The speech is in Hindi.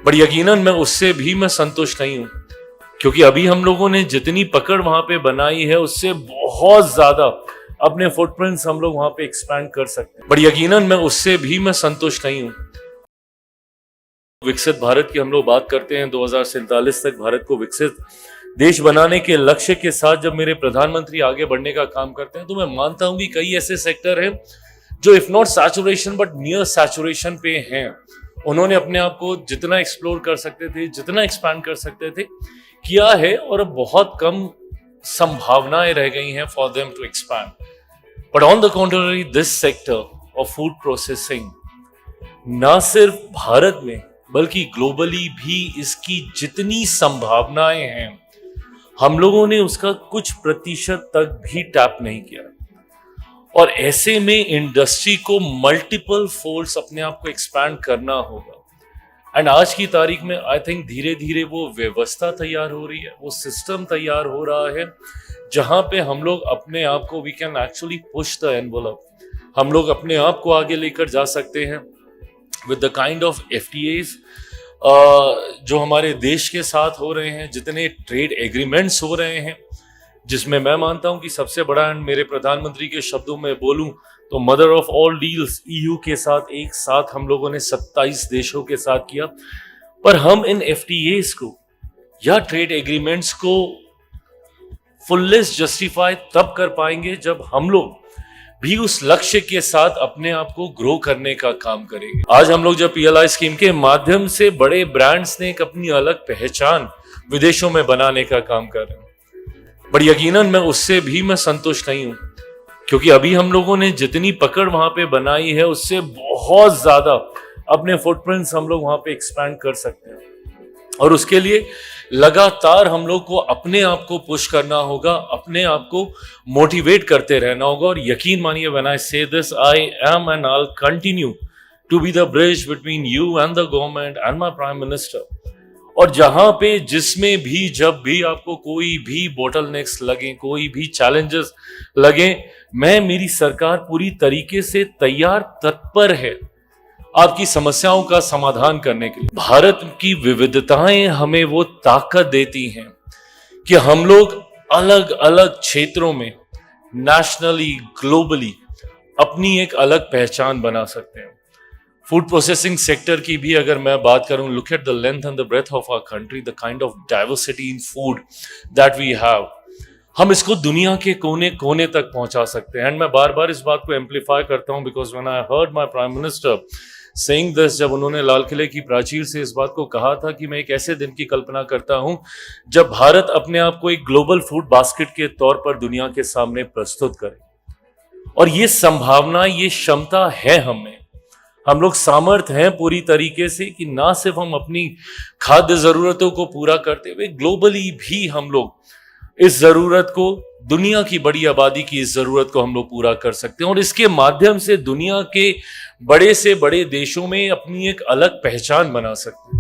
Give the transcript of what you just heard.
बट यकीनन मैं संतुष्ट नहीं हूं, क्योंकि अभी हम लोगों ने जितनी पकड़ वहां पे बनाई है उससे बहुत ज्यादा अपने फुटप्रिंट्स हम लोग वहां पे एक्सपैंड कर सकते हैं। बट यकीनन मैं संतुष्ट नहीं हूं। विकसित भारत की हम लोग बात करते हैं, 2047 तक भारत को विकसित देश बनाने के लक्ष्य के साथ जब मेरे प्रधानमंत्री आगे बढ़ने का काम करते हैं, तो मैं मानता हूं कि कई ऐसे सेक्टर हैं जो if not saturation but near saturation पे हैं। उन्होंने अपने आप को जितना एक्सप्लोर कर सकते थे, जितना एक्सपैंड कर सकते थे, किया है, और अब बहुत कम संभावनाएं रह गई हैं for them to expand. But on the contrary, this sector of food processing ना सिर्फ भारत में बल्कि ग्लोबली भी इसकी जितनी संभावनाएं हैं, हम लोगों ने उसका कुछ प्रतिशत तक भी टैप नहीं किया। और ऐसे में इंडस्ट्री को मल्टीपल फोल्ड्स अपने आप को एक्सपैंड करना होगा। एंड आज की तारीख में आई थिंक धीरे धीरे वो व्यवस्था तैयार हो रही है, वो सिस्टम तैयार हो रहा है, जहां पे हम लोग अपने आप को we can actually push the envelope. हम लोग अपने आप को आगे लेकर जा सकते हैं with the kind of FTAs जो हमारे देश के साथ हो रहे हैं, जितने ट्रेड एग्रीमेंट्स हो रहे हैं, जिसमें मैं मानता हूं कि सबसे बड़ा, एंड मेरे प्रधानमंत्री के शब्दों में बोलूं तो mother of all deals EU के साथ एक साथ हम लोगों ने 27 देशों के साथ किया। पर हम इन FTAs को या ट्रेड एग्रीमेंट्स को फुल्लेस्ट जस्टिफाई तब कर पाएंगे जब हम लोग भी उस लक्ष्य के साथ अपने आप को ग्रो करने का काम करेंगे। आज हम लोग जब PLI स्कीम के माध्यम से बड़े ब्रांड्स ने एक अपनी अलग पहचान विदेशों में बनाने का काम कर रहे हैं, बट यकीनन मैं संतुष्ट नहीं हूं, क्योंकि अभी हम लोगों ने जितनी पकड़ वहां पे बनाई है उससे बहुत ज्यादा अपने फुटप्रिंट्स हम लोग वहां पे एक्सपैंड कर सकते हैं। और उसके लिए लगातार हम लोग को अपने आप को पुश करना होगा, अपने आप को मोटिवेट करते रहना होगा। और यकीन मानिए, when I say this, I am and I will continue to be the bridge between you and the government and my prime minister. और जहां पे जिसमें भी जब भी आपको कोई भी बोटलनेक्स लगे, कोई भी चैलेंजेस लगे, मेरी सरकार पूरी तरीके से तैयार, तत्पर है आपकी समस्याओं का समाधान करने के लिए। भारत की विविधताएं हमें वो ताकत देती हैं कि हम लोग अलग अलग क्षेत्रों में नेशनली, ग्लोबली अपनी एक अलग पहचान बना सकते हैं। फूड प्रोसेसिंग सेक्टर की भी अगर मैं बात करूं, look at the length and the breadth of our country, the kind of diversity in food that we have. हम इसको दुनिया के कोने कोने तक पहुंचा सकते हैं। एंड मैं बार बार इस बात को एम्पलीफाई करता हूं, because when I heard my prime minister saying this, जब उन्होंने लाल किले की प्राचीर से इस बात को कहा था कि मैं एक ऐसे दिन की कल्पना करता हूं जब भारत अपने आप को एक ग्लोबल फूड बास्केट के तौर पर दुनिया के सामने प्रस्तुत करे। और ये संभावना, ये क्षमता है हमें। हम लोग सामर्थ हैं पूरी तरीके से कि ना सिर्फ हम अपनी खाद्य जरूरतों को पूरा करते हुए ग्लोबली भी हम लोग इस जरूरत को, दुनिया की बड़ी आबादी की इस जरूरत को हम लोग पूरा कर सकते हैं। और इसके माध्यम से दुनिया के बड़े से बड़े देशों में अपनी एक अलग पहचान बना सकते हैं।